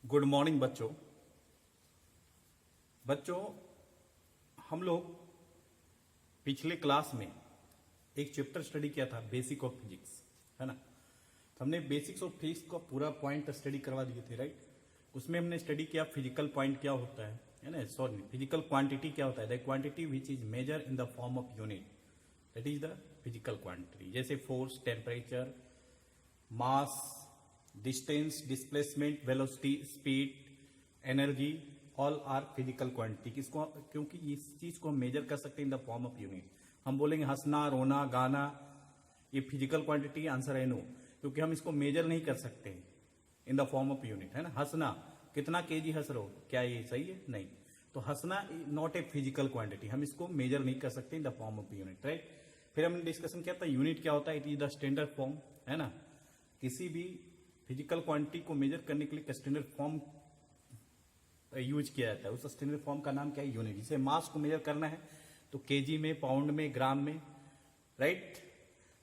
Good morning बच्चों हम लोग पिछले क्लास में एक चैप्टर स्टडी किया था, बेसिक ऑफ फिजिक्स, है ना। तो हमने बेसिक्स ऑफ फिजिक्स का पूरा पॉइंट स्टडी करवा दिए थे, राइट। उसमें हमने स्टडी किया फिजिकल पॉइंट क्या होता है ना, सॉरी, फिजिकल क्वांटिटी क्या होता है, the quantity which is measure in the form of unit, that is the physical quantity. जैसे force, temperature, mass, distance, displacement, velocity, speed, energy, all are physical quantity. किसको, क्योंकि इस चीज को हम मेजर कर सकते हैं इन द फॉर्म ऑफ यूनिट। हम बोलेंगे हंसना, रोना, गाना, ये फिजिकल क्वांटिटी, आंसर है नो, क्योंकि हम इसको मेजर नहीं कर सकते इन द फॉर्म ऑफ यूनिट, है ना। हंसना, कितना केजी हंस रहे हो, क्या ये सही है? नहीं। तो हंसना नॉट ए फिजिकल क्वांटिटी, हम इसको मेजर नहीं कर सकते इन the form of unit, right. फिर हमने डिस्कशन किया था यूनिट क्या होता है, it is the standard form, है ना। किसी भी फिजिकल क्वांटिटी को मेजर करने के लिए स्टैंडर्ड फॉर्म यूज किया जाता है। उस स्टैंडर्ड फॉर्म का नाम क्या है? यूनिट। जिसे मास को मेजर करना है तो केजी में, पाउंड में, ग्राम में, राइट।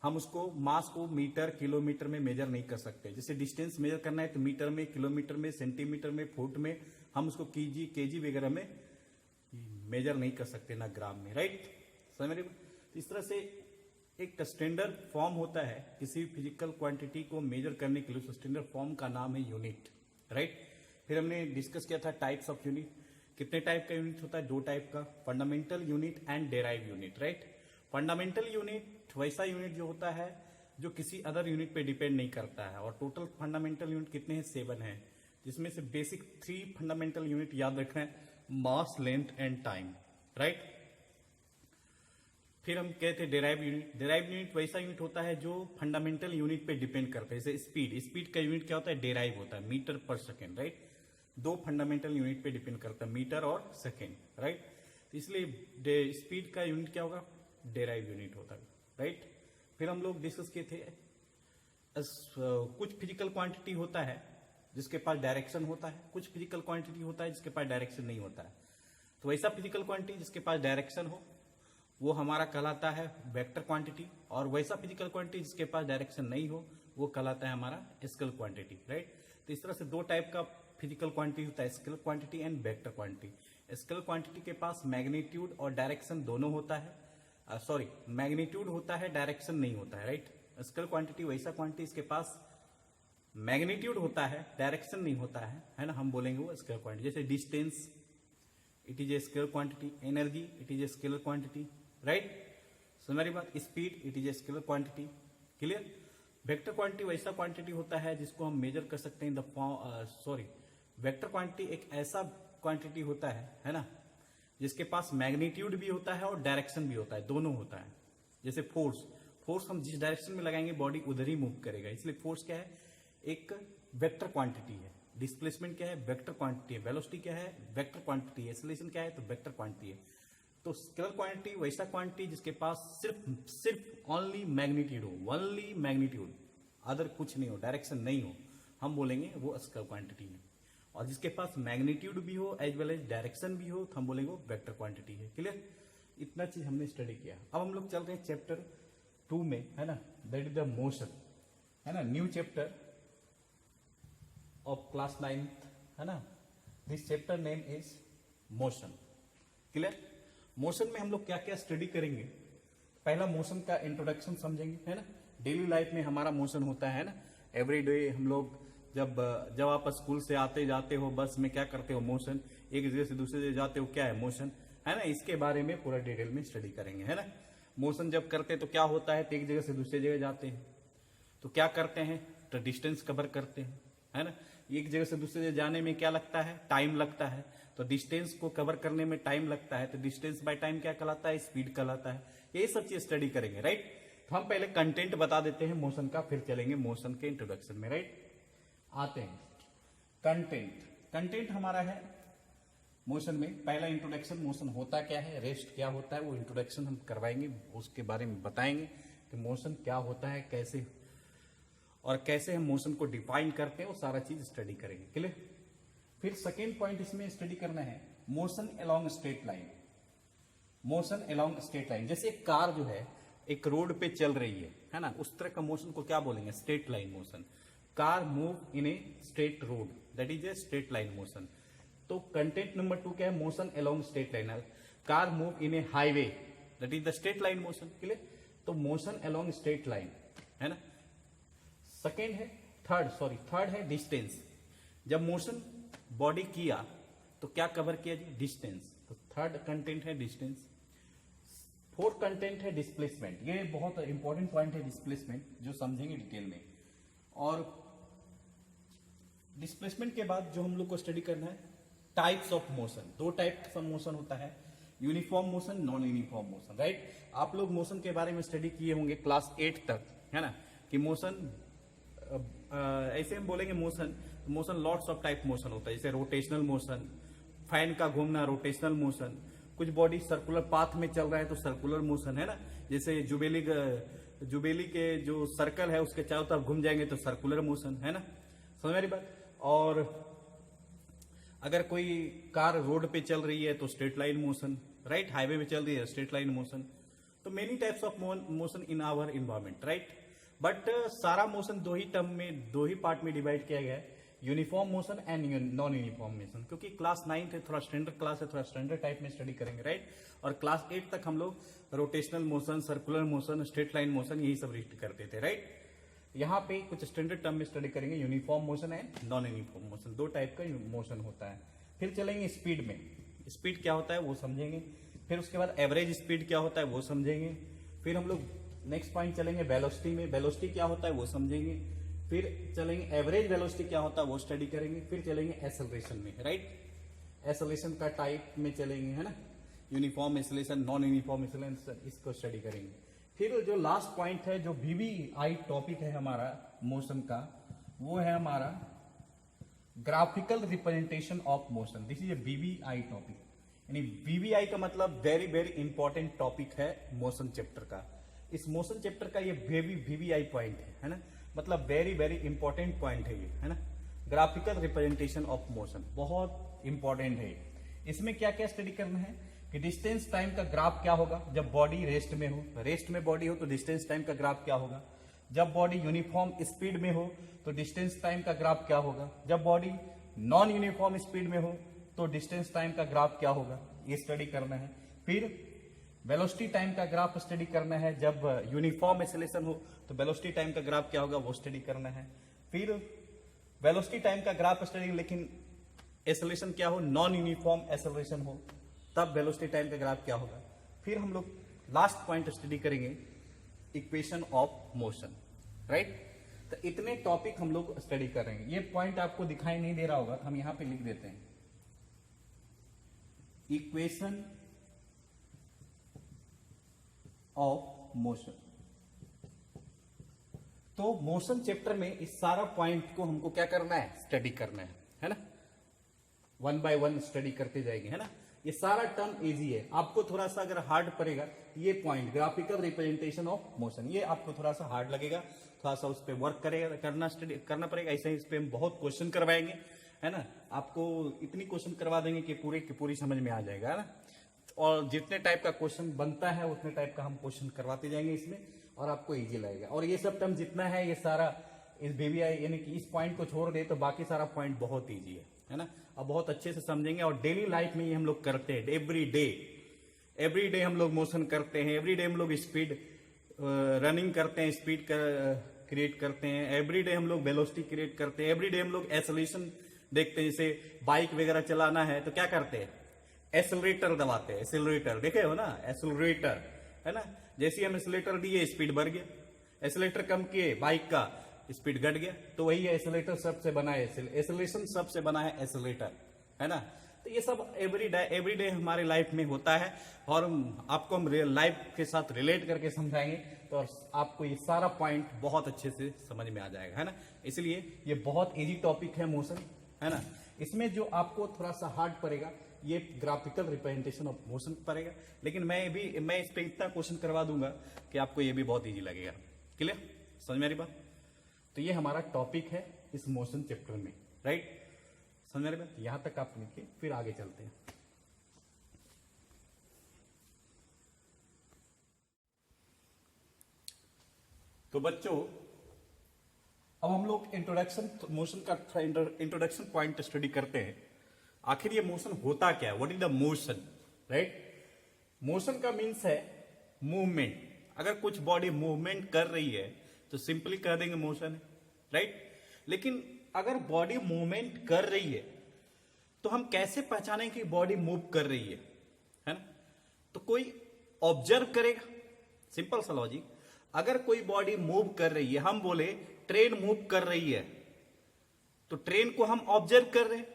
हम उसको मास को मीटर, किलोमीटर में मेजर नहीं कर सकते। जैसे डिस्टेंस मेजर करना है तो मीटर में, किलोमीटर में, सेंटीमीटर में, फुट में, हम उसको केजी वगैरह में मेजर नहीं कर सकते, ना ग्राम में, राइट। समझ रहे? इस तरह से एक स्टैंडर्ड फॉर्म होता है किसी फिजिकल क्वांटिटी को मेजर करने के लिए, उस स्टैंडर्ड फॉर्म का नाम है यूनिट, राइट। फिर हमने डिस्कस किया था टाइप्स ऑफ यूनिट। कितने टाइप का यूनिट होता है? दो टाइप का, fundamental unit and derive unit, right. Fundamental unit वैसा यूनिट जो होता है जो किसी अदर यूनिट पे डिपेंड नहीं करता है। और टोटल फंडामेंटल यूनिट कितने हैं? 7 है, जिसमें से बेसिक 3 फंडामेंटल यूनिट याद रखना है, मास, लेंथ एंड टाइम, राइट। फिर हम कहते हैं डेराइव यूनिट। डेराइव यूनिट वैसा यूनिट होता है जो फंडामेंटल यूनिट पे डिपेंड करता है। जैसे स्पीड का यूनिट क्या होता है? डेराइव होता है, मीटर पर सेकेंड, राइट। दो फंडामेंटल यूनिट पे डिपेंड करता है, मीटर और सेकेंड, राइट। तो इसलिए स्पीड का यूनिट क्या होगा? डेराइव यूनिट होता है, राइट। फिर हम लोग डिस्कस किए थे कुछ फिजिकल क्वांटिटी होता है जिसके पास डायरेक्शन होता है, कुछ फिजिकल क्वांटिटी होता है जिसके पास डायरेक्शन नहीं होता है। तो वैसा फिजिकल क्वांटिटी जिसके पास डायरेक्शन हो वो हमारा कहलाता है वेक्टर क्वांटिटी, और वैसा फिजिकल क्वांटिटी जिसके पास डायरेक्शन नहीं हो वो कहलाता है हमारा स्केलर क्वांटिटी, राइट। तो इस तरह से दो टाइप का फिजिकल क्वांटिटी होता है, scalar quantity and vector quantity. Scalar quantity के पास मैग्नीट्यूड और डायरेक्शन दोनों होता है, सॉरी, मैग्नीट्यूड होता है, डायरेक्शन नहीं होता है, राइट। स्केलर क्वांटिटी वैसा क्वांटिटी इसके पास मैग्नीट्यूड होता है, डायरेक्शन नहीं होता है ना, हम बोलेंगे वो स्केलर क्वांटिटी। जैसे distance, it is a scalar quantity, energy, it is a scalar quantity, right. समझ बात। Speed, it is a scalar quantity, clear. Vector quantity वैसा क्वांटिटी होता है जिसको हम मेजर कर सकते हैं इन द फॉर्म, वेक्टर क्वांटिटी एक ऐसा क्वांटिटी होता है ना, जिसके पास मैग्नीट्यूड भी होता है और डायरेक्शन भी होता है, दोनों होता है। जैसे फोर्स हम जिस डायरेक्शन में लगाएंगे बॉडी उधर ही मूव करेगा, इसलिए फोर्स क्या है? एक वेक्टर क्वांटिटी है। डिस्प्लेसमेंट क्या है? वेक्टर क्वांटिटी है। वेलोसिटी क्या है? वेक्टर क्वांटिटी है। एक्सेलरेशन क्या है? तो वेक्टर क्वांटिटी है। तो स्केलर क्वांटिटी वैसा क्वांटिटी जिसके पास सिर्फ ओनली मैग्नीट्यूड हो, ओनली मैग्नीट्यूड, अदर कुछ नहीं हो, डायरेक्शन नहीं हो, हम बोलेंगे वो स्केलर क्वांटिटी है। और जिसके पास मैग्नीट्यूड भी हो एज वेल एज डायरेक्शन भी हो तो हम बोलेंगे वो वेक्टर क्वांटिटी है, क्लियर। इतना चीज हमने स्टडी किया। अब हम लोग चल रहे हैं चैप्टर 2 में, है ना, दैट इज द मोशन, है ना, new chapter of class 9th, है ना। This chapter name is motion, clear. Motion में हम लोग क्या क्या स्टडी करेंगे? पहला मोशन का इंट्रोडक्शन समझेंगे, है ना। डेली लाइफ में हमारा मोशन होता है ना, एवरी डे हम लोग जब आप स्कूल से आते जाते हो, बस में क्या करते हो? मोशन। एक जगह से दूसरे जगह जाते हो, क्या है? मोशन, है ना। इसके बारे में पूरा डिटेल में स्टडी करेंगे, है ना। मोशन जब करते हैं तो क्या होता है? तो एक जगह से दूसरी जगह जाते हैं तो क्या करते हैं? तो डिस्टेंस कवर करते हैं, है ना। एक जगह से दूसरी जगह जाने में क्या लगता है? टाइम लगता है। तो डिस्टेंस को कवर करने में टाइम लगता है, तो डिस्टेंस बाय टाइम क्या कहलाता है? स्पीड कहलाता है। ये सब चीज स्टडी करेंगे, राइट। तो हम पहले कंटेंट बता देते हैं मोशन का, फिर चलेंगे मोशन के इंट्रोडक्शन में, राइट। आते हैं कंटेंट हमारा है मोशन में। पहला इंट्रोडक्शन, मोशन होता क्या है, रेस्ट क्या होता है, वो इंट्रोडक्शन हम करवाएंगे, उसके बारे में बताएंगे कि मोशन क्या होता है, कैसे और कैसे हम मोशन को डिफाइन करते हैं, वो सारा चीज स्टडी करेंगे, क्लियर। फिर सेकेंड पॉइंट इसमें स्टडी करना है motion along straight line. Motion along straight line, जैसे एक कार जो है एक रोड पे चल रही है ना, उस तरह का मोशन को क्या बोलेंगे? Straight line motion. Car move in a straight road, that is a straight line motion. तो कंटेंट नंबर 2 क्या है, motion along straight line. Car move in A highway, that is the straight line motion. Clear, तो motion along straight line है ना। Second है third है distance. जब motion body किया तो क्या कवर किया जी, डिस्टेंस। तो थर्ड कंटेंट है डिस्टेंस। फोर्थ कंटेंट है डिस्प्लेसमेंट। ये बहुत इंपॉर्टेंट पॉइंट है डिस्प्लेसमेंट, जो समझेंगे डिटेल में। और डिस्प्लेसमेंट के बाद जो हम लोग को स्टडी करना है टाइप्स ऑफ मोशन। दो टाइप का मोशन होता है, uniform motion, non uniform motion, right. आप लोग मोशन के बारे में स्टडी किए होंगे क्लास 8 तक, है ना, कि मोशन ऐसे हम बोलेंगे motion lots of type motion होता है, जैसे रोटेशनल मोशन, फैन का घूमना रोटेशनल मोशन, कुछ बॉडी सर्कुलर पाथ में चल रहा है तो सर्कुलर मोशन, है ना। जैसे जुबेली के जो सर्कल है उसके चारों तरफ घूम जाएंगे तो सर्कुलर मोशन, है ना, समझ मेरी बात। और अगर कोई कार रोड पे चल रही है तो straight line motion, right, highway पे चल रही है स्ट्रेट लाइन मोशन। तो many types of motion in our environment, right. But सारा मोशन दो ही पार्ट में डिवाइड किया गया है, uniform motion and non uniform motion. क्योंकि क्लास 9 है, थोड़ा स्टैंडर्ड क्लास है, थोड़ा स्टैंडर्ड टाइप में स्टडी करेंगे, राइट। और क्लास 8 तक हम लोग rotational motion, circular motion, straight line motion यही सब रीड करते थे, राइट। यहाँ पे कुछ स्टैंडर्ड टर्म में स्टडी करेंगे, uniform motion and non uniform motion, दो टाइप का मोशन होता है। फिर चलेंगे स्पीड में, स्पीड क्या होता है वो समझेंगे। फिर उसके बाद एवरेज स्पीड क्या होता है वो समझेंगे। फिर हम लोग नेक्स्ट पॉइंट चलेंगे वेलोसिटी में, वेलोसिटी क्या होता है वो समझेंगे। फिर चलेंगे एवरेज वेलोसिटी क्या होता है वो स्टडी करेंगे। फिर चलेंगे एक्सेलरेशन में, राइट, एक्सेलरेशन का टाइप में चलेंगे, है ना, uniform acceleration, non uniform acceleration, इसको स्टडी करेंगे। फिर जो लास्ट पॉइंट है, जो वीवीआई टॉपिक है हमारा मोशन का, वो है हमारा graphical representation of motion. This is a VVI topic. यानी वीवीआई का मतलब वेरी वेरी इंपॉर्टेंट टॉपिक है मोशन चैप्टर का। इस मोशन चैप्टर का ये वीवीआई पॉइंट है ना, मतलब वेरी वेरी इंपॉर्टेंट पॉइंट है ये, है ना। ग्राफिकल रिप्रेजेंटेशन ऑफ मोशन बहुत इंपॉर्टेंट है। इसमें क्या क्या स्टडी करना है कि डिस्टेंस टाइम का ग्राफ क्या होगा जब बॉडी रेस्ट में हो, रेस्ट में बॉडी हो तो डिस्टेंस टाइम का ग्राफ क्या होगा। जब बॉडी यूनिफॉर्म स्पीड में हो तो डिस्टेंस टाइम का ग्राफ क्या होगा। जब बॉडी नॉन यूनिफॉर्म स्पीड में हो तो डिस्टेंस टाइम का ग्राफ क्या होगा, ये स्टडी करना है। फिर वेलोसिटी टाइम का ग्राफ स्टडी करना है। जब यूनिफॉर्म एक्सेलरेशन हो तो वेलोसिटी टाइम का ग्राफ क्या होगा वो स्टडी करना है। फिर वेलोसिटी टाइम का ग्राफ स्टडी, लेकिन एक्सेलरेशन क्या हो, नॉन यूनिफॉर्म एक्सेलरेशन हो, तब वेलोसिटी टाइम का ग्राफ क्या होगा। फिर हम लोग लास्ट पॉइंट स्टडी करेंगे इक्वेशन ऑफ मोशन, राइट। तो इतने टॉपिक हम लोग स्टडी करेंगे। ये पॉइंट आपको दिखाई नहीं दे रहा होगा तो हम यहां पे लिख देते हैं, इक्वेशन ऑफ मोशन। तो मोशन चैप्टर में इस सारा पॉइंट को हमको क्या करना है, स्टडी करना है ना, वन बाय वन स्टडी करते जाएंगे, है ना। ये सारा टर्म इजी है, आपको थोड़ा सा अगर हार्ड पड़ेगा ये point graphical representation of motion, ये आपको थोड़ा सा हार्ड लगेगा, थोड़ा सा उस पर वर्क करना पड़ेगा। ऐसे ही इस पे हम बहुत क्वेश्चन करवाएंगे, है ना, आपको इतनी क्वेश्चन करवा देंगे कि पूरी की पूरी समझ में आ जाएगा, है ना। और जितने टाइप का क्वेश्चन बनता है उतने टाइप का हम क्वेश्चन करवाते जाएंगे इसमें, और आपको इजी लगेगा। और ये सब टर्म जितना है ये सारा इस वीवीआई यानी कि इस पॉइंट को छोड़ दे तो बाकी सारा पॉइंट बहुत ईजी है ना, अब बहुत अच्छे से समझेंगे। और डेली लाइफ में ये हम लोग करते हैं, एवरी डे हम लोग मोशन करते हैं, एवरी डे हम लोग स्पीड रनिंग करते हैं, स्पीड क्रिएट करते हैं, एवरी डे हम लोग वेलोसिटी क्रिएट करते हैं, एवरी डे हम लोग एक्सेलरेशन देखते हैं। जैसे बाइक वगैरह चलाना है तो क्या करते हैं, एक्सेलरेटर दबाते हैं, एक्सेलरेटर देखे हो ना, एक्सेलरेटर, है ना। जैसे हम एक्सेलरेटर दिए स्पीड बढ़ गया, एक्सेलरेटर कम किए बाइक का स्पीड घट गया। तो वही है एक्सेलरेटर सबसे बना है, एक्सेलरेशन सबसे बना है एक्सेलरेटर, है ना। तो ये सब एवरी डे हमारे लाइफ में होता है, और आपको हम रियल लाइफ के साथ रिलेट करके समझाएंगे तो आपको ये सारा पॉइंट बहुत अच्छे से समझ में आ जाएगा, है ना। इसलिए ये बहुत इजी टॉपिक है मोशन, है ना। इसमें जो आपको थोड़ा सा हार्ड पड़ेगा ये ग्राफिकल रिप्रेजेंटेशन ऑफ मोशन पड़ेगा, लेकिन मैं इस पे इतना क्वेश्चन करवा दूंगा कि आपको ये भी बहुत इजी लगेगा। क्लियर, समझ मेरी बात। तो ये हमारा टॉपिक है इस मोशन चैप्टर में, राइट, समझ मेरी बात। यहां तक आप लिखिए, फिर आगे चलते हैं। तो बच्चों अब हम लोग इंट्रोडक्शन मोशन का इंट्रोडक्शन पॉइंट स्टडी करते हैं। आखिर ये मोशन होता क्या है, what is the motion, right. Motion का मीन्स है मूवमेंट। अगर कुछ बॉडी मूवमेंट कर रही है तो सिंपली कह देंगे मोशन है, राइट। लेकिन अगर बॉडी मूवमेंट कर रही है तो हम कैसे पहचानें कि बॉडी मूव कर रही है ना। तो कोई ऑब्जर्व करेगा, सिंपल सा लॉजिक। अगर कोई बॉडी मूव कर रही है, हम बोले ट्रेन मूव कर रही है, तो ट्रेन को हम ऑब्जर्व कर रहे हैं,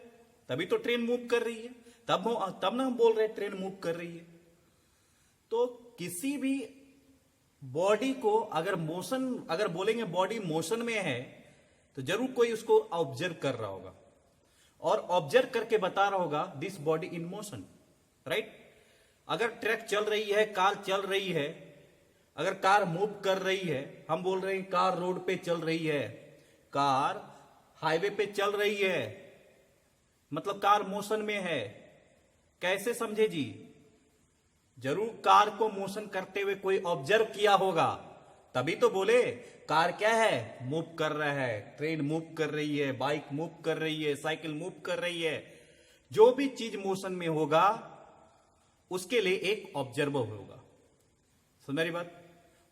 तभी तो ट्रेन मूव कर रही है, तब ना हम बोल रहे हैं ट्रेन मूव कर रही है। तो किसी भी बॉडी को अगर बोलेंगे बॉडी मोशन में है तो जरूर कोई उसको ऑब्जर्व कर रहा होगा और ऑब्जर्व करके बता रहा होगा this body in motion, right. अगर ट्रक चल रही है, कार चल रही है, अगर कार मूव कर रही है, हम बोल रहे हैं कार रोड पे चल रही है, कार हाईवे पे चल रही है, मतलब कार मोशन में है। कैसे समझे जी? जरूर कार को मोशन करते हुए कोई ऑब्जर्व किया होगा, तभी तो बोले कार क्या है, मूव कर रहा है, ट्रेन मूव कर रही है, बाइक मूव कर रही है, साइकिल मूव कर रही है। जो भी चीज मोशन में होगा उसके लिए एक ऑब्जर्वर होगा। समझ मेरी बात?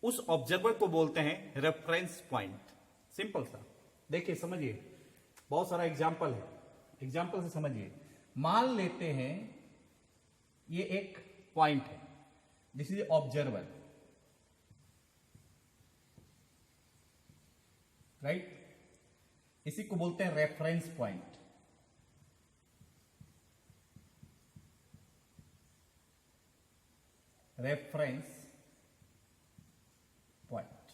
उस ऑब्जर्वर को बोलते हैं रेफरेंस पॉइंट। सिंपल सा देखिए, समझिए, बहुत सारा एग्जाम्पल है, एग्जाम्पल से समझिए। मान लेते हैं ये एक पॉइंट है, दिस इज ऑब्जर्वर, राइट। इसी को बोलते हैं रेफरेंस पॉइंट। Reference point.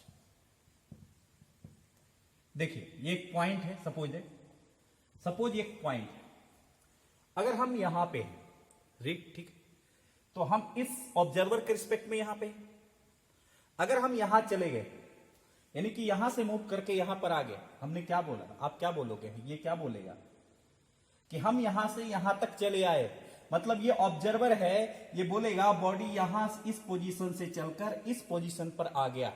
देखिए ये एक पॉइंट है, सपोज एक पॉइंट है। अगर हम यहां पे ठीक, तो हम इस ऑब्जर्वर के रिस्पेक्ट में यहां पे, अगर हम यहां चले गए, यानी कि यहां से मूव करके यहां पर आ गए, हमने क्या बोला, आप क्या बोलोगे, ये क्या बोलेगा कि हम यहां से यहां तक चले आए, मतलब ये ऑब्जर्वर है, ये बोलेगा बॉडी यहां इस पोजीशन से चलकर इस पोजीशन पर आ गया,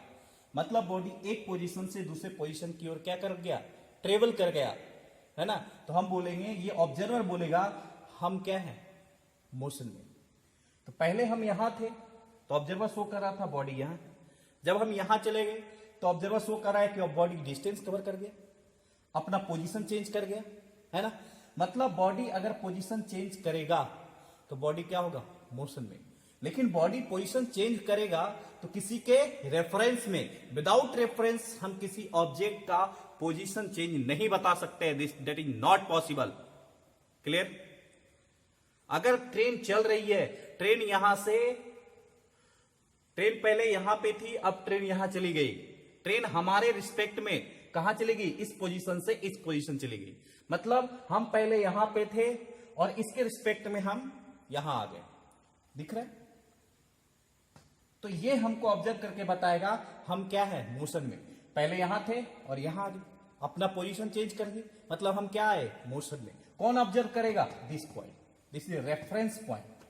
मतलब बॉडी एक पोजीशन से दूसरे पोजीशन की ओर क्या कर गया, ट्रेवल कर गया, है ना। तो हम बोलेंगे, ये ऑब्जर्वर बोलेगा हम क्या है, मोशन में। तो पहले हम यहां थे तो ऑब्जर्वर शो कर रहा था बॉडी यहां, जब हम यहां चले गए तो ऑब्जर्वर शो कर रहा है कि बॉडी डिस्टेंस कवर कर गया, अपना पोजीशन चेंज कर गया, है ना। मतलब बॉडी अगर पोजीशन चेंज करेगा तो बॉडी क्या होगा, मोशन में। लेकिन बॉडी पोजीशन चेंज करेगा तो किसी के रेफरेंस में, विदाउट रेफरेंस हम किसी ऑब्जेक्ट का पोजीशन चेंज नहीं बता सकते, that is not possible. Clear? अगर ट्रेन चल रही है, ट्रेन पहले यहां पे थी, अब ट्रेन यहां चली गई, ट्रेन हमारे रिस्पेक्ट में कहां चली गई, इस पोजीशन से इस पोजीशन चली गई, मतलब हम पहले यहां पे थे और इसके रिस्पेक्ट में हम यहां आ गए। दिख रहा है? तो ये हमको ऑब्जर्व करके बताएगा हम क्या है, मोशन में। पहले यहां थे और यहां आ गए, अपना पोजीशन चेंज कर दिए, मतलब हम क्या आए, मोशन में। कौन ऑब्जर्व करेगा, this point, this is reference point.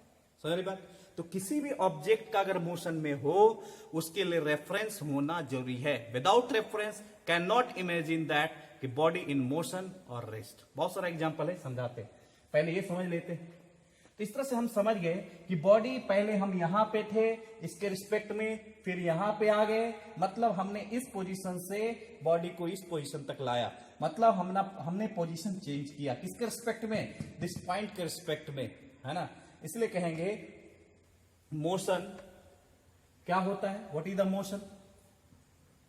समझ रही बात? तो किसी भी ऑब्जेक्ट का अगर मोशन में हो उसके लिए रेफरेंस होना जरूरी है। Without reference can not imagine that कि बॉडी इन मोशन और रेस्ट। बहुत सारा एग्जांपल है, समझाते हैं, पहले ये समझ लेते हैं। तो इस तरह से हम समझ गए कि बॉडी पहले हम यहां पे थे इसके रिस्पेक्ट में, फिर यहां पे आ गए, मतलब हमने इस पोजीशन से बॉडी को इस पोजीशन तक लाया, मतलब हमने पोजीशन चेंज किया, किसके रिस्पेक्ट में, दिस पॉइंट के रिस्पेक्ट में, है ना। इसलिए कहेंगे मोशन क्या होता है, what is the motion,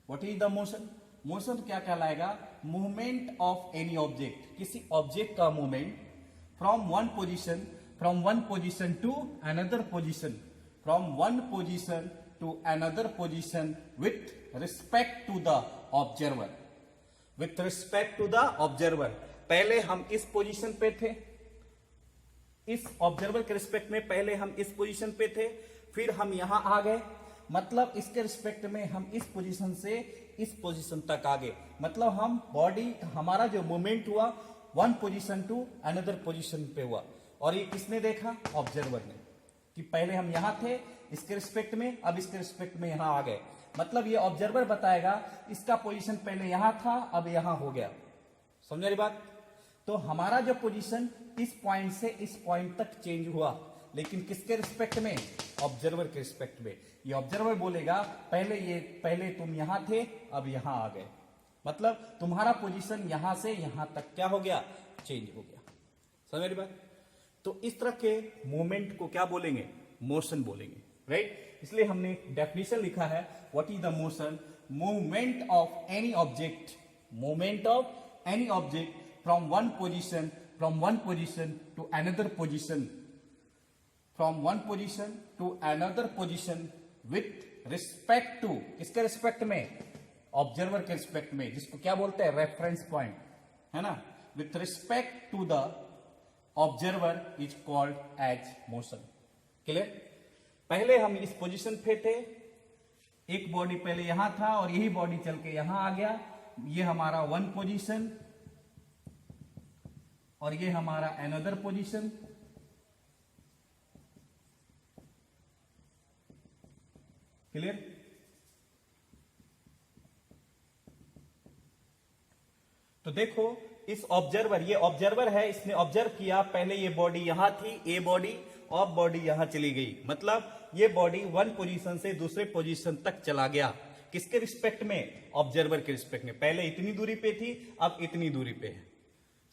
what is the motion. Motion क्या कहलाएगा, मूवमेंट ऑफ एनी ऑब्जेक्ट, किसी ऑब्जेक्ट का movement from one position to another position, from one position to another position with respect to the observer, with respect to the observer. पहले हम इस position पे थे, इस ऑब्जर्वर के रिस्पेक्ट में पहले हम इस पोजीशन पे थे, फिर हम यहां आ गए, मतलब इसके रिस्पेक्ट में हम इस पोजीशन से इस पोजीशन तक आ गए, मतलब हम बॉडी, हमारा जो मूवमेंट हुआ one position to another position पे हुआ। और ये किसने देखा, ऑब्जर्वर ने, कि पहले हम यहां थे इसके रिस्पेक्ट में, अब इसके रिस्पेक्ट में यहां आ गए, मतलब ये ऑब्जर्वर बताएगा इसका पोजीशन पहले यहां था, अब यहां हो गया। समझ रही बात? तो हमारा जो पोजीशन इस पॉइंट से इस पॉइंट तक चेंज हुआ, लेकिन किसके रिस्पेक्ट में? ऑब्जर्वर के रिस्पेक्ट में। ये ऑब्जर्वर बोलेगा पहले तुम यहां थे, अब यहां आ गए। मतलब तुम्हारा पोजीशन यहां से यहां तक क्या हो गया? चेंज हो गया। समझ रही बात? तो इस तरह के मूवमेंट को क्या बोलेंगे? मोशन बोलेंगे, राइट? इसलिए हमने डेफिनेशन लिखा है, what is the motion? Movement of any object, movement of any object from one position to another position, from one position to another position with respect to, किसके respect में? Observer के respect में, जिसको क्या बोलते हैं? रेफरेंस पॉइंट, है ना? With respect to the observer is called as motion. Clear? पहले हम इस पोजीशन पे थे, एक बॉडी पहले यहां था और यही बॉडी चल के यहां आ गया। ये हमारा वन पोजीशन और ये हमारा अनदर पोजीशन। क्लियर? तो देखो इस ऑब्जर्वर, ये ऑब्जर्वर है, इसने ऑब्जर्व किया पहले ये बॉडी यहां थी, ए बॉडी, और बॉडी यहां चली गई। मतलब ये बॉडी वन पोजीशन से दूसरे पोजीशन तक चला गया। किसके रिस्पेक्ट में? ऑब्जर्वर के रिस्पेक्ट में। पहले इतनी दूरी पे थी, अब इतनी दूरी पे है।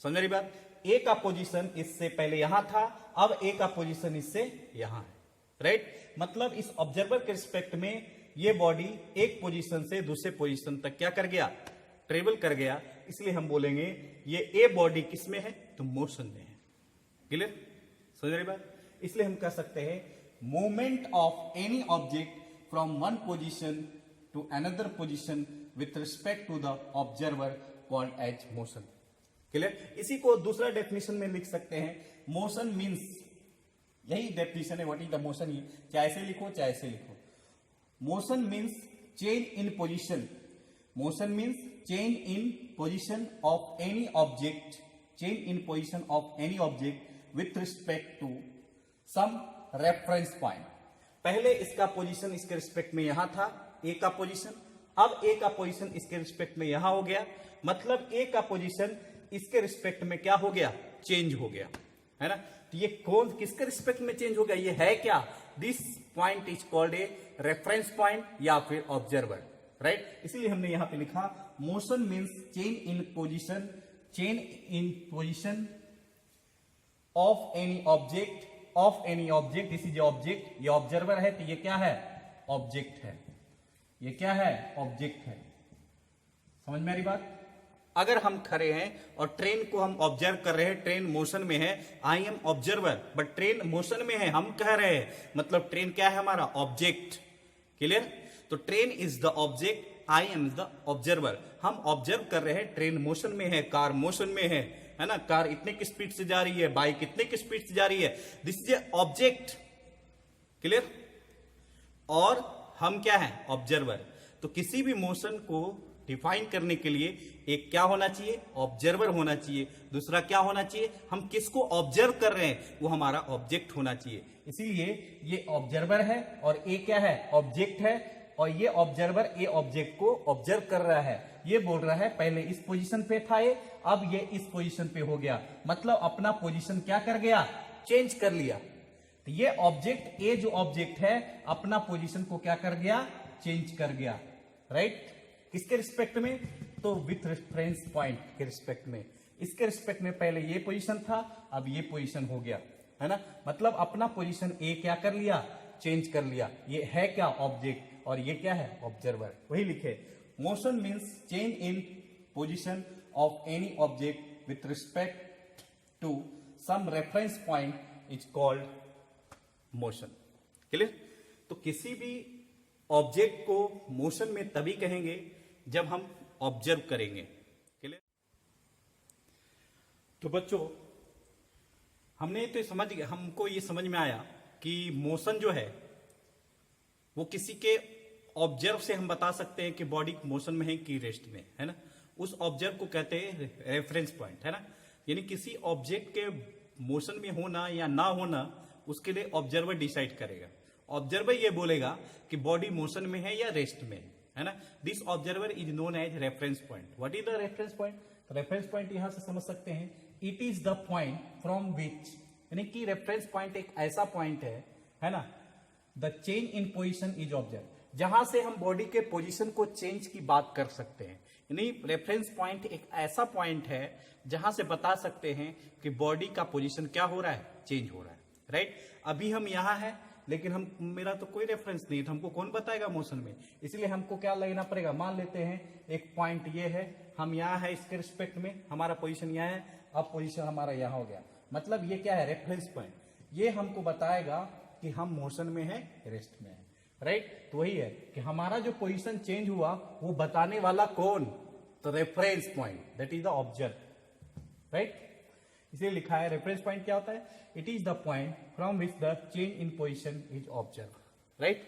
समझ रही बात? ए का पोजीशन इससे पहले यहां था, अब ए का पोजीशन इससे यहां है, राइट? मतलब इस ऑब्जर्वर के रिस्पेक्ट में ये बॉडी एक पोजीशन से दूसरे पोजीशन तक क्या कर गया? ट्रेवल कर गया। इसलिए हम बोलेंगे ये ए बॉडी किस में है? तो मोशन में है। क्लियर? समझ रही बात? इसलिए हम कह सकते हैं movement of any object from one position to another position with respect to the observer called as motion. Clear? इसी को दूसरा डेफिनेशन में लिख सकते हैं, मोशन मीन्स, यही डेफिनेशन है व्हाट इज द मोशन। चाहे ऐसे लिखो चाहे ऐसे लिखो। Motion means change in position, motion means change in position of any object, change in position of any object with respect to some reference point. पहले इसका पोजीशन इसके रिस्पेक्ट में यहां था, ए का पोजीशन, अब ए का पोजीशन इसके रिस्पेक्ट में यहां हो गया। मतलब ए का पोजीशन इसके रिस्पेक्ट में क्या हो गया? चेंज हो गया, है ना? तो ये कौन किसके रिस्पेक्ट में चेंज हो गया? ये है क्या? This point is called a reference point या फिर ऑब्जर्वर, राइट? इसलिए हमने यहां पे लिखा motion means change in position, change in position of any object, of any object. This is object, ये ऑब्जर्वर है, तो ये क्या है? ऑब्जेक्ट है। ये क्या है? ऑब्जेक्ट है। समझ में आ रही बात? अगर हम खड़े हैं और ट्रेन को हम ऑब्जर्व कर रहे हैं, ट्रेन मोशन में है, I am observer, but train motion में है, हम कह रहे हैं, मतलब ट्रेन क्या है? हमारा ऑब्जेक्ट। क्लियर? तो train is the object, I am the observer. हम ऑब्जर्व कर रहे हैं, ट्रेन मोशन में है, कार मोशन में है ना? कार इतने की स्पीड से जा रही है, बाइक इतने की स्पीड से जा रही है। This is a object. Clear? और हम क्या है? ऑब्जर्वर। तो किसी भी मोशन को डिफाइन करने के लिए एक क्या होना चाहिए? ऑब्जर्वर होना चाहिए। दूसरा क्या होना चाहिए? हम किसको ऑब्जर्व कर रहे हैं, वो हमारा ऑब्जेक्ट होना चाहिए। इसीलिए ये ऑब्जर्वर है और ए क्या है? ऑब्जेक्ट है। और ये ऑब्जर्वर ए ऑब्जेक्ट को ऑब्जर्व कर रहा है। ये बोल रहा है पहले इस पोजीशन पे था ये, अब ये इस पोजीशन पे हो गया। मतलब अपना पोजीशन क्या कर गया? चेंज कर लिया। तो ये ऑब्जेक्ट ए जो ऑब्जेक्ट है अपना पोजीशन को क्या कर गया? चेंज कर गया, राइट? किसके रिस्पेक्ट में? तो विथ रेफरेंस पॉइंट के रिस्पेक्ट में। इसके रिस्पेक्ट में पहले ये पोजीशन था, अब ये पोजीशन हो गया, है ना? मतलब अपना पोजीशन ए क्या कर लिया? चेंज कर लिया। ये है क्या? ऑब्जेक्ट। और ये क्या है? ऑब्जर्वर। वही लिखे, motion means change in position of any object with respect to some reference point is called motion. Clear? तो किसी भी ऑब्जेक्ट को मोशन में तभी कहेंगे जब हम ऑब्जर्व करेंगे। क्लियर? तो बच्चों हमने तो समझ गया, हमको ये समझ में आया कि मोशन जो है वो किसी के ऑब्जर्व से हम बता सकते हैं कि बॉडी मोशन में है कि रेस्ट में, है ना? उस ऑब्जर्व को कहते हैं रेफरेंस पॉइंट, है ना? यानी किसी ऑब्जेक्ट के मोशन में होना या ना होना उसके लिए ऑब्जर्वर डिसाइड करेगा। ऑब्जर्वर ये बोलेगा कि बॉडी मोशन में है या रेस्ट में है ना। This observer is known as reference point. What is the reference point? Reference point यहां से समझ सकते हैं, it is the point from which, यानी कि रेफरेंस पॉइंट एक ऐसा पॉइंट है ना, the change in position is observe, जहां से हम बॉडी के पोजीशन को चेंज की बात कर सकते हैं। यानी रेफरेंस पॉइंट एक ऐसा पॉइंट है जहां से बता सकते हैं कि बॉडी का पोजीशन क्या हो रहा है, चेंज हो रहा है, राइट। अभी हम यहां हैं लेकिन हम मेरा तो कोई रेफरेंस नहीं, तो हमको कौन बताएगा मोशन में, इसलिए हमको क्या लेना पड़ेगा, मान लेते हैं एक पॉइंट ये है, हम यहाँ है, इसके रिस्पेक्ट में हमारा पोजीशन यहाँ है, अब पोजीशन हमारा यहाँ हो गया, मतलब ये क्या है, रेफरेंस पॉइंट। ये हमको बताएगा कि हम मोशन में है, रेस्ट में है, राइट। तो वही है कि हमारा जो पोजीशन चेंज हुआ वो बताने वाला कौन, तो reference point, that is the observe, right. इसलिए लिखा है रेफरेंस पॉइंट क्या होता है, it is the point from which the change in position is observe, right.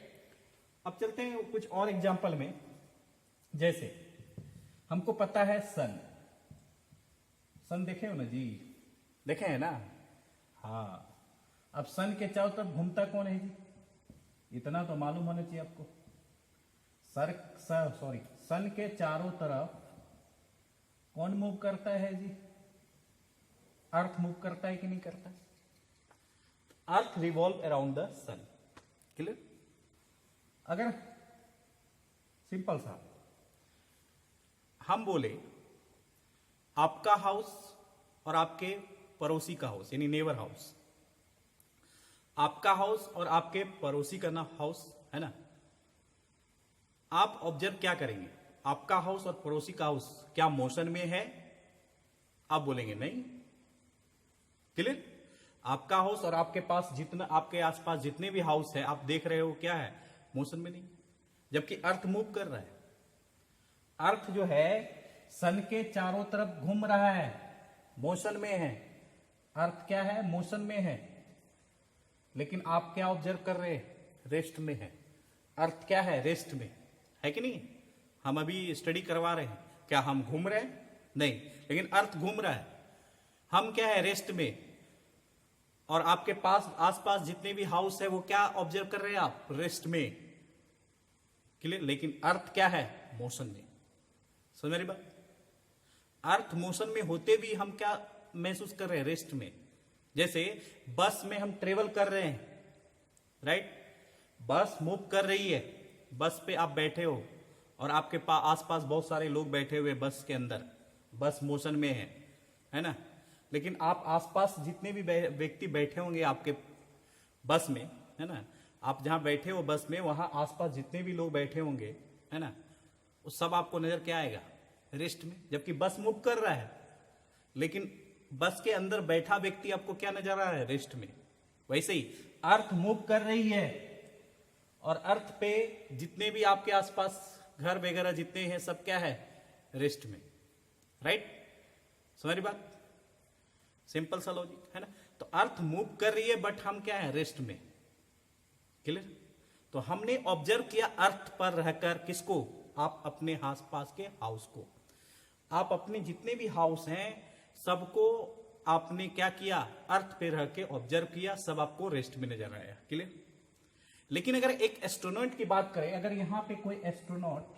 अब चलते हैं कुछ और एग्जांपल में, जैसे हमको पता है सन, सन देखे हो ना जी, देखे हैं ना, हाँ। अब सन के चारों तरफ घूमता कौन है जी, इतना तो मालूम होना चाहिए आपको। सन के चारों तरफ कौन मूव करता है जी, अर्थ मूव करता है कि नहीं करता, earth revolve around the sun, clear. अगर सिंपल सा हम बोले आपका हाउस और आपके पड़ोसी का हाउस, यानी नेबर हाउस, आपका हाउस और आपके पड़ोसी का ना हाउस है ना, आप ऑब्जर्व क्या करेंगे, आपका हाउस और पड़ोसी का हाउस क्या मोशन में है, आप बोलेंगे नहीं, क्लियर। आपका हाउस और आपके पास जितना, आपके आसपास जितने भी हाउस है आप देख रहे हो क्या है, मोशन में नहीं, जबकि अर्थ मूव कर रहा है। अर्थ जो है सन के चारों तरफ घूम रहा है, मोशन में है, अर्थ क्या है, मोशन में है, लेकिन आप क्या ऑब्जर्व कर रहे हैं, रेस्ट में है। अर्थ क्या है, रेस्ट में है कि नहीं, हम अभी स्टडी करवा रहे हैं, क्या हम घूम रहे हैं, नहीं, लेकिन अर्थ घूम रहा है, हम क्या है, रेस्ट में। और आपके पास आसपास जितने भी हाउस है वो क्या ऑब्जर्व कर रहे हैं आप, रेस्ट में, क्लियर। लेकिन अर्थ क्या है, मोशन में, समझ मेरी बात। अर्थ मोशन में होते भी हम क्या महसूस कर रहे हैं, रेस्ट में। जैसे बस में हम ट्रेवल कर रहे हैं, राइट, बस मूव कर रही है, बस पे आप बैठे हो और आपके पास आसपास बहुत सारे लोग बैठे हुए बस के अंदर, बस मोशन में है ना। लेकिन आप आसपास जितने भी व्यक्ति बैठे होंगे आपके बस में, है ना, आप जहां बैठे हो बस में, वहां आसपास जितने भी लोग बैठे होंगे, है ना, वो सब आपको नजर क्या आएगा, रेस्ट में। जबकि बस मूव कर रहा है, लेकिन बस के अंदर बैठा व्यक्ति आपको क्या नजर आ रहा है, रेस्ट में। वैसे ही अर्थ मूव कर रही है और अर्थ पे जितने भी आपके आसपास घर वगैरह जितने हैं सब क्या है, रेस्ट में, राइट। समझ बात, सिंपल सा लॉजिक है ना। तो अर्थ मूव कर रही है बट हम क्या है, रेस्ट में, क्लियर। तो हमने ऑब्जर्व किया अर्थ पर रहकर, किसको, आप अपने आसपास के हाउस को, आप अपने जितने भी हाउस हैं सबको आपने क्या किया, अर्थ पे रह के ऑब्जर्व किया, सब आपको रेस्ट में नजर आया, क्लियर। लेकिन अगर एक एस्ट्रोनॉट की बात करें, अगर यहां पे कोई एस्ट्रोनॉट,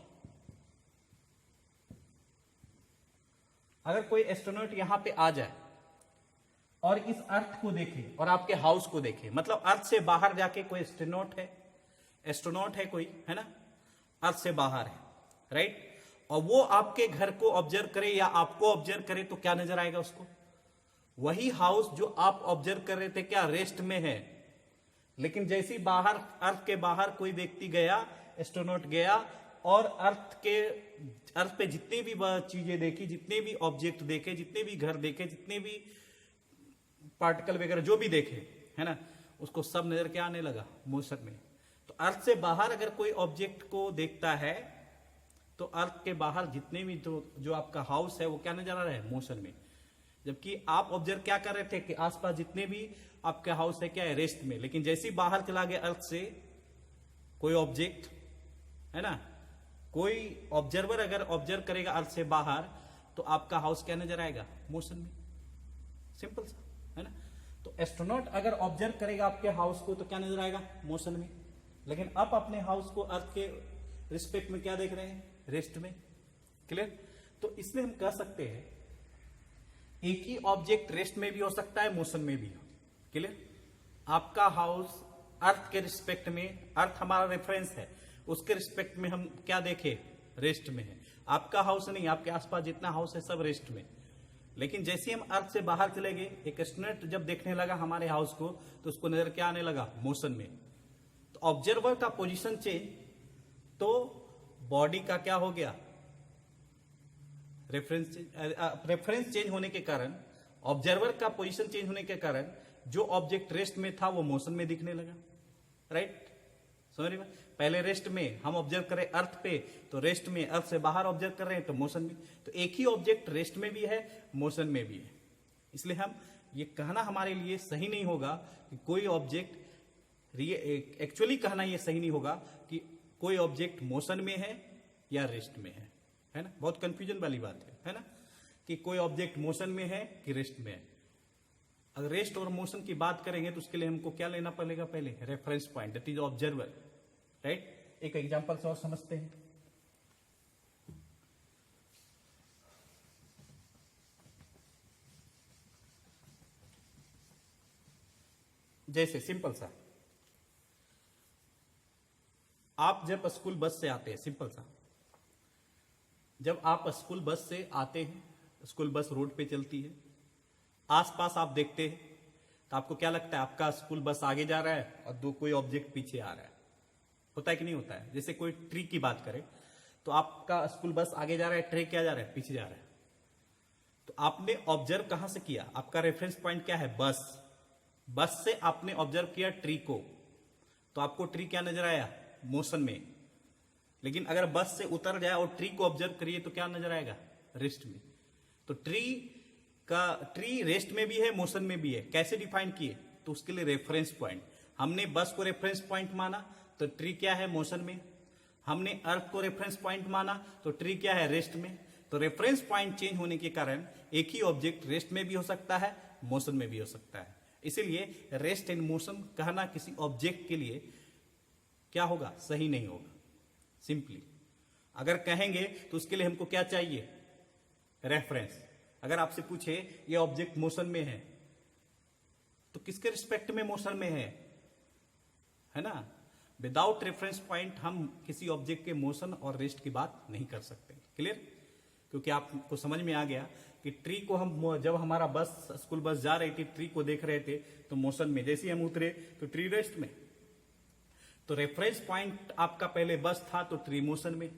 अगर कोई एस्ट्रोनॉट यहां पे आ जाए और इस अर्थ को देखे और आपके हाउस को देखे, मतलब अर्थ से बाहर जाके कोई एस्ट्रोनॉट है कोई, है ना, अर्थ से बाहर है, राइट, और वो आपके घर को ऑब्जर्व करे या आपको ऑब्जर्व करे, तो क्या नजर आएगा उसको, वही हाउस जो आप ऑब्जर्व कर रहे थे क्या, रेस्ट में है। लेकिन जैसी बाहर, अर्थ के बाहर कोई व्यक्ति गया, एस्ट्रोनॉट गया और अर्थ पे जितने भी चीजें देखी, जितने भी ऑब्जेक्ट देखे, जितने भी घर देखे, जितने भी पार्टिकल वगैरह जो भी देखे, है ना, उसको सब नजर क्या आने लगा, मोशन में। तो अर्थ से बाहर अगर कोई ऑब्जेक्ट को देखता है तो अर्थ के बाहर जितने भी जो आपका हाउस है वो क्या नजर आ रहा है, मोशन में। जबकि आप ऑब्जर्व क्या कर रहे थे कि आसपास जितने भी आपका हाउस है क्या है, रेस्ट में। लेकिन जैसे ही बाहर चला गया अर्थ से कोई ऑब्जेक्ट, है ना, कोई ऑब्जर्वर अगर ऑब्जर्व करेगा अर्थ से बाहर तो आपका हाउस क्या नजर आएगा, मोशन में, सिंपल सा, है ना। तो एस्ट्रोनॉट अगर ऑब्जर्व करेगा आपके हाउस को तो क्या नजर आएगा, मोशन में, लेकिन अब अपने हाउस को अर्थ के रिस्पेक्ट में क्या देख रहे हैं, रेस्ट में। क्लियर? तो इसलिए हम कह सकते हैं एक ही ऑब्जेक्ट रेस्ट में भी हो सकता है, मोशन में भी हो। क्लियर? आपका हाउस अर्थ के रिस्पेक्ट में, अर्थ हमारा रेफरेंस है, उसके रिस्पेक्ट में हम क्या देखें, रेस्ट में है। आपका हाउस नहीं, आपके आसपास जितना हाउस है सब रेस्ट में। लेकिन जैसे हम अर्थ से बाहर चले गए, एक स्टूडेंट जब देखने लगा हमारे हाउस को, तो उसको नजर क्या आने लगा, मोशन में। तो ऑब्जर्वर का पोजीशन चेंज, तो बॉडी का क्या हो गया, रेफरेंस चेंज होने के कारण, ऑब्जर्वर का पोजीशन चेंज होने के कारण जो ऑब्जेक्ट रेस्ट में था वो मोशन में दिखने लगा। राइट? समझ में? पहले रेस्ट में हम ऑब्जर्व करें अर्थ पे, तो रेस्ट में, अर्थ से बाहर ऑब्जर्व कर रहे हैं तो मोशन में। तो एक ही ऑब्जेक्ट रेस्ट में भी है, मोशन में भी है। इसलिए हम ये कहना हमारे लिए सही नहीं होगा कि कोई ऑब्जेक्ट, एक्चुअली कहना ये सही नहीं होगा कि कोई ऑब्जेक्ट मोशन में है या रेस्ट में है ना? बहुत कंफ्यूजन वाली बात है ना, कि कोई ऑब्जेक्ट मोशन में है कि रेस्ट में है। अगर रेस्ट और मोशन की बात करेंगे तो उसके लिए हमको क्या लेना पड़ेगा, पहले reference point, that is observer. Right? एक एग्जांपल से और समझते हैं। जैसे सिंपल सा, आप जब स्कूल बस से आते हैं, सिंपल सा, जब आप स्कूल बस से आते हैं, स्कूल बस रोड पे चलती है, आसपास आप देखते हैं, तो आपको क्या लगता है, आपका स्कूल बस आगे जा रहा है और दो कोई ऑब्जेक्ट पीछे आ रहा है। होता है कि नहीं होता है? जैसे कोई ट्री की बात करें, तो आपका स्कूल बस आगे जा रहा है, ट्री क्या जा रहा है, पीछे जा रहा है। तो आपने ऑब्जर्व कहां से किया, आपका रेफरेंस पॉइंट क्या है, बस। बस से आपने ऑब्जर्व किया ट्री को, तो आपको ट्री क्या नजर आया, मोशन में। लेकिन अगर बस से उतर जाए और ट्री को ऑब्जर्व करिए तो क्या नजर आएगा, रेस्ट में। तो ट्री रेस्ट में भी है, मोशन में भी है। कैसे डिफाइन किए, तो उसके लिए रेफरेंस पॉइंट, हमने बस को रेफरेंस पॉइंट माना तो ट्री क्या है, मोशन में। हमने अर्थ को रेफरेंस पॉइंट माना तो ट्री क्या है, रेस्ट में। तो रेफरेंस पॉइंट चेंज होने के कारण एक ही ऑब्जेक्ट रेस्ट में भी हो सकता है, मोशन में भी हो सकता है। इसीलिए रेस्ट एंड मोशन कहना किसी ऑब्जेक्ट के लिए क्या होगा, सही नहीं होगा। सिंपली अगर कहेंगे तो उसके लिए हमको क्या चाहिए, रेफरेंस। अगर आपसे पूछे ये ऑब्जेक्ट मोशन में है, तो किसके रिस्पेक्ट में मोशन में है ना? विदाउट रेफरेंस पॉइंट हम किसी ऑब्जेक्ट के मोशन और रेस्ट की बात नहीं कर सकते। क्लियर? क्योंकि आपको समझ में आ गया कि ट्री को हम, जब हमारा बस, स्कूल बस जा रही थी, ट्री को देख रहे थे तो मोशन में, जैसे ही हम उतरे तो ट्री रेस्ट में। तो रेफरेंस पॉइंट आपका पहले बस था तो ट्री मोशन में।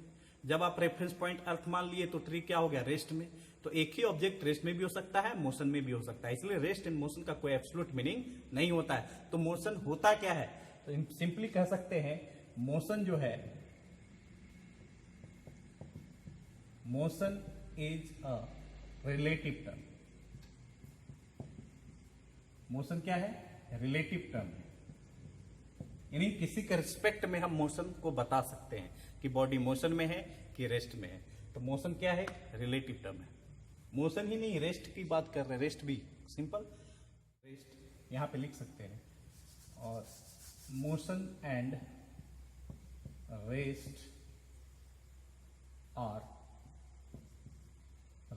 जब आप रेफरेंस पॉइंट अर्थ मान लिए तो ट्री क्या हो गया, रेस्ट में। तो एक ही ऑब्जेक्ट रेस्ट में भी हो सकता है, मोशन में भी हो सकता है। इसलिए रेस्ट एंड मोशन का कोई एब्सोल्यूट मीनिंग नहीं होता है। तो मोशन होता क्या है, तो सिंपली कह सकते हैं मोशन जो है, motion is a relative term. Motion क्या है, रिलेटिव टर्म है। यानी किसी के रिस्पेक्ट में हम मोशन को बता सकते हैं कि बॉडी मोशन में है कि रेस्ट में है। तो मोशन क्या है, रिलेटिव टर्म है। मोशन ही नहीं, रेस्ट की बात कर रहे हैं, रेस्ट भी सिंपल, रेस्ट यहां पे लिख सकते हैं। और motion and rest are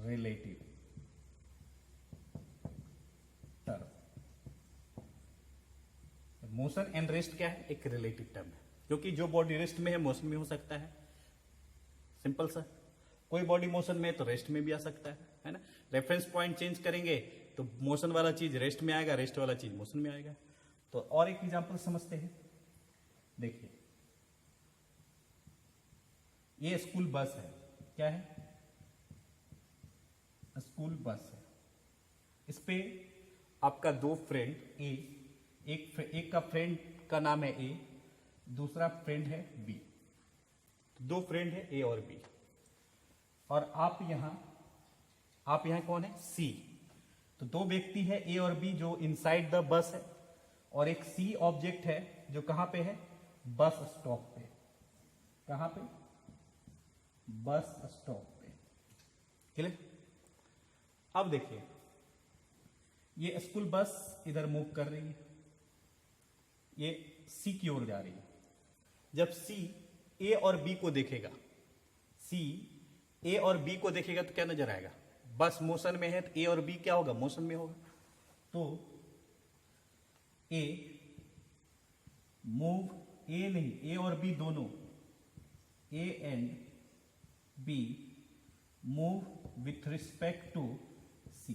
relative term. Motion and rest क्या है, एक रिलेटिव टर्म है, क्योंकि जो बॉडी रेस्ट में है मोशन में हो सकता है। सिंपल सा, कोई बॉडी मोशन में है तो रेस्ट में भी आ सकता है ना? रेफरेंस पॉइंट चेंज करेंगे तो मोशन वाला चीज रेस्ट में आएगा, रेस्ट वाला चीज मोशन में आएगा। तो और एक एग्जांपल समझते हैं। देखिए, ये स्कूल बस है, क्या है, स्कूल बस है। इस पे आपका दो फ्रेंड, एक का फ्रेंड का नाम है ए, दूसरा फ्रेंड है बी। तो दो फ्रेंड है ए और बी, और आप यहां कौन है, सी। तो दो व्यक्ति है ए और बी जो इनसाइड द बस है, और एक सी ऑब्जेक्ट है जो कहां पे है, बस स्टॉप पे। कहां पे, बस स्टॉप पे। क्लियर? अब देखिए, ये स्कूल बस इधर मूव कर रही है, ये सी की ओर जा रही है। जब सी ए और बी को देखेगा, सी ए और बी को देखेगा तो क्या नजर आएगा? बस मोशन में है तो ए और बी क्या होगा? मोशन में होगा। तो ए मूव, ए नहीं, ए और बी दोनों, A and B move with respect to C.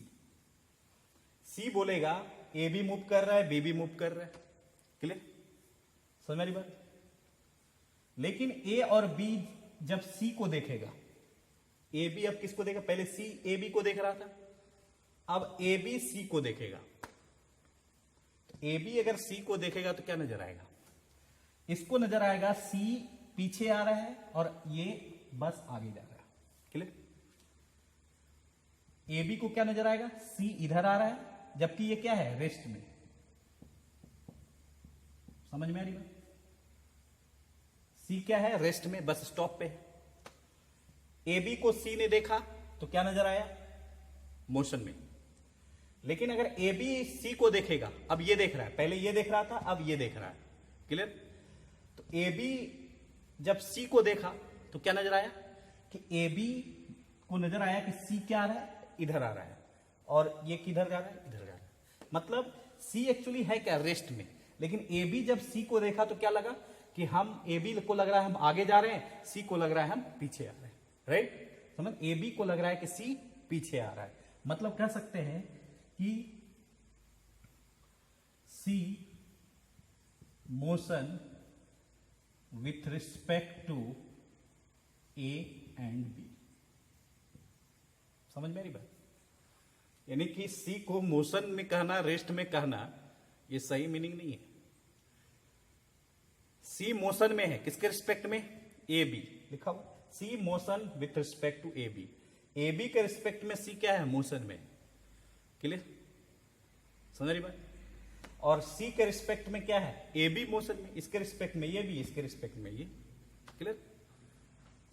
C बोलेगा ए भी मूव कर रहा है, बी भी मूव कर रहा है। क्लियर? समझ मेरी बात? लेकिन ए और बी जब सी को देखेगा, ए बी अब किसको देखेगा? पहले सी ए बी को देख रहा था, अब ए बी सी को देखेगा। तो ए बी अगर सी को देखेगा तो क्या नजर आएगा? इसको नजर आएगा सी पीछे आ रहा है और ये बस आगे जा रहा है। क्लियर? ए बी को क्या नजर आएगा? सी इधर आ रहा है, जबकि ये क्या है? रेस्ट में। समझ में आ रही बात? सी क्या है? रेस्ट में, बस स्टॉप पे है। ए बी को सी ने देखा तो क्या नजर आया? मोशन में। लेकिन अगर ए बी सी को देखेगा, अब ये देख रहा है, पहले ये देख रहा था, अब ये देख रहा है। क्लियर? तो ए बी जब सी को देखा तो क्या नजर आया? कि ए बी को नजर आया कि सी क्या आ रहा है? इधर आ रहा है, और ये किधर जा रहा है? इधर जा रहा है। मतलब सी एक्चुअली है क्या? रेस्ट में। लेकिन ए बी जब सी को देखा तो क्या लगा? कि हम, ए बी को लग रहा है हम आगे जा रहे हैं, सी को लग रहा है हम पीछे आ रहे हैं। राइट? समझ? ए बी को लग रहा है कि सी पीछे आ रहा है। मतलब कह सकते हैं कि C motion with respect to A and B. समझ में आ रही बात? यानी कि सी को मोशन में कहना, रेस्ट में कहना, ये सही मीनिंग नहीं है। सी मोशन में है, किसके रिस्पेक्ट में? ए बी लिखा हुआ। C motion with respect to A B. A B के रिस्पेक्ट में सी क्या है? मोशन में। क्लियर? समझ रही बात? और सी के रिस्पेक्ट में क्या है? ए बी मोशन में, इसके रिस्पेक्ट में ये भी, इसके रिस्पेक्ट में ये। क्लियर?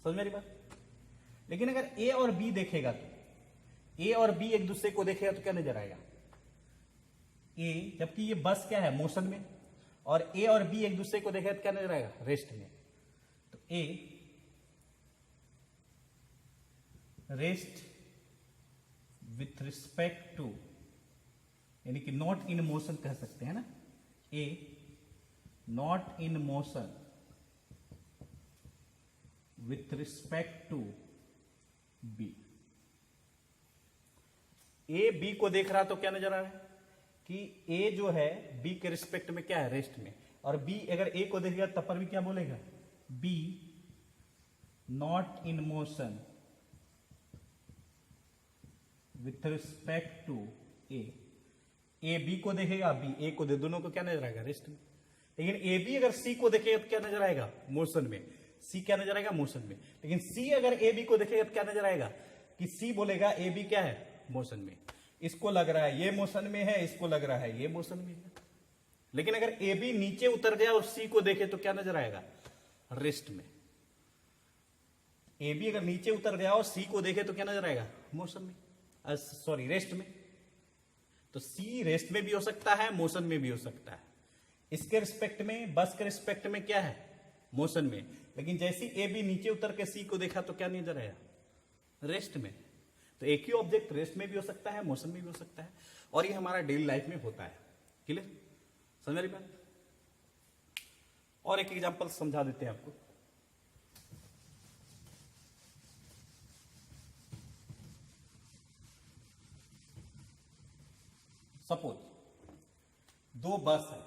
समझ मेरी बात? लेकिन अगर ए और बी देखेगा तो, ए और बी एक दूसरे को देखेगा तो क्या नजर आएगा? ए, जबकि ये बस क्या है? मोशन में। और ए और बी एक दूसरे को देखेगा तो क्या नजर आएगा? रेस्ट में। तो A rest with respect to, यानी कि नॉट इन मोशन कह सकते हैं ना। A not in motion with respect to B. A B को देख रहा तो क्या नजर आ रहा है? कि ए जो है बी के रिस्पेक्ट में क्या है? रेस्ट में। और बी अगर ए को देखेगा तब पर भी क्या बोलेगा? B not in motion with respect to A. A B को देखेगा, बी ए को दे, दोनों को क्या नजर आएगा? रेस्ट में। लेकिन ए बी अगर सी को देखेगा तो क्या नजर आएगा? मोशन में। सी क्या नजर आएगा? मोशन में। लेकिन सी अगर ए बी को देखेगा तो क्या नजर आएगा? कि सी बोलेगा ए बी क्या है? मोशन में। इसको लग रहा है ये मोशन में है, इसको लग रहा है ये मोशन में है। लेकिन अगर ए बी नीचे उतर गया और सी को देखे तो क्या नजर आएगा? रेस्ट में। ए बी अगर नीचे उतर गया और सी को देखे तो क्या नजर आएगा? मोशन में, सॉरी रेस्ट में। तो सी रेस्ट में भी हो सकता है, मोशन में भी हो सकता है। इसके रिस्पेक्ट में, बस के रिस्पेक्ट में क्या है? मोशन में। लेकिन जैसे ए बी नीचे उतर के सी को देखा तो क्या नजर आया? रेस्ट में। तो एक ही ऑब्जेक्ट रेस्ट में भी हो सकता है, मोशन में भी हो सकता है, और ये हमारा डेली लाइफ में होता है। क्लियर? समझ रही बात? और एक एग्जांपल समझा देते हैं आपको। सपोज दो बस है,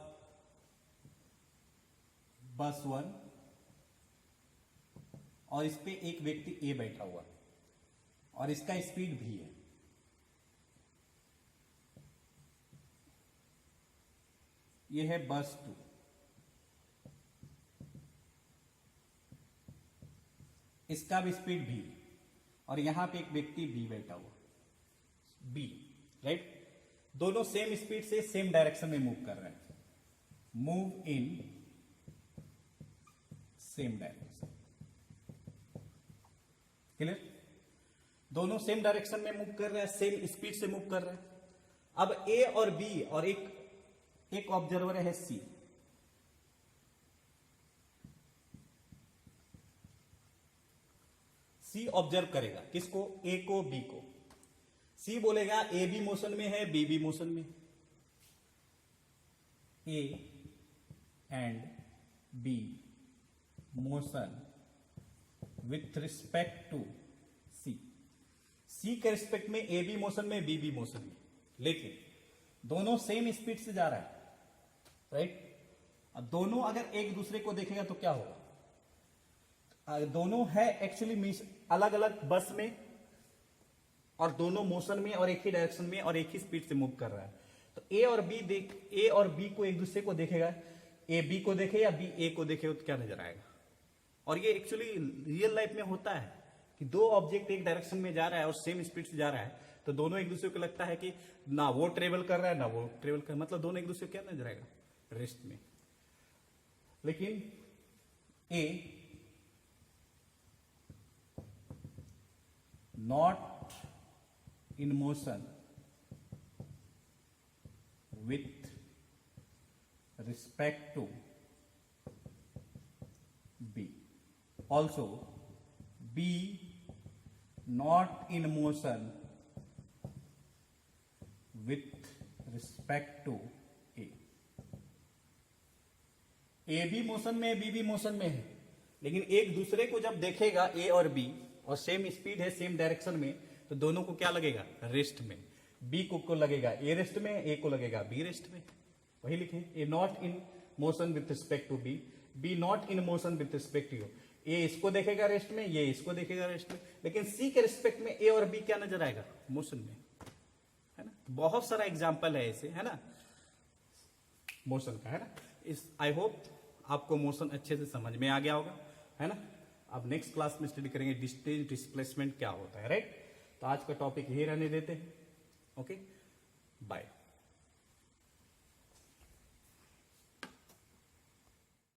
बस 1, और इस पे एक व्यक्ति ए बैठा हुआ और इसका स्पीड भी है। ये है बस 2, इसका भी स्पीड भी, और यहां पे एक व्यक्ति बी बैठा हुआ, बी। राइट? दोनों सेम स्पीड से सेम डायरेक्शन में मूव कर रहे हैं। Move in same direction. Clear? दोनों सेम डायरेक्शन में मूव कर रहे हैं, सेम स्पीड से मूव कर रहे हैं। अब ए और बी और एक ऑब्जर्वर है सी। सी ऑब्जर्व करेगा किसको, ए को, बी को। सी बोलेगा ए बी मोशन में है, बी बी मोशन में। A and B motion with respect to C. C के रिस्पेक्ट में ए बी मोशन में, बी बी मोशन में, लेकिन दोनों सेम स्पीड से जा रहा है, राइट। अब दोनों अगर एक दूसरे को देखेगा तो क्या होगा, दोनों है एक्चुअली अलग अलग बस में और दोनों मोशन में और एक ही डायरेक्शन में और एक ही स्पीड से मूव कर रहा है। तो ए और बी को एक दूसरे को देखेगा, ए बी को देखे या बी ए को देखे तो क्या नजर आएगा। और ये एक्चुअली रियल लाइफ में होता है कि दो ऑब्जेक्ट एक डायरेक्शन में जा रहा है और सेम स्पीड से जा रहा है, तो दोनों एक दूसरे को लगता है कि ना वो ट्रेवल कर रहा है ना वो ट्रेवल कर, मतलब दोनों एक दूसरे को क्या नजर आएगा, रेस्ट में। लेकिन ए not in motion with respect to B. Also, B not in motion with respect to A. A भी मोशन में है, B भी मोशन में है, लेकिन एक दूसरे को जब देखेगा A और B और सेम स्पीड है सेम डायरेक्शन में, तो दोनों को क्या लगेगा, रेस्ट में। बी को लगेगा ए रेस्ट में, ए को लगेगा बी रेस्ट में। वही लिखे, A not in motion with respect to B, B not in motion with respect to you. A इसको देखेगा रेस्ट में, ये इसको देखेगा रेस्ट में, लेकिन सी के रिस्पेक्ट में ए और बी क्या नजर आएगा, मोशन में, है ना। बहुत सारा एग्जाम्पल है ऐसे, है ना, मोशन का, है ना। इस आई होप आपको मोशन अच्छे से समझ में आ गया होगा, है ना। अब नेक्स्ट क्लास में स्टडी करेंगे डिस्टेंस डिस्प्लेसमेंट क्या होता है, राइट। तो आज का टॉपिक यही रहने देते हैं। Okay, bye.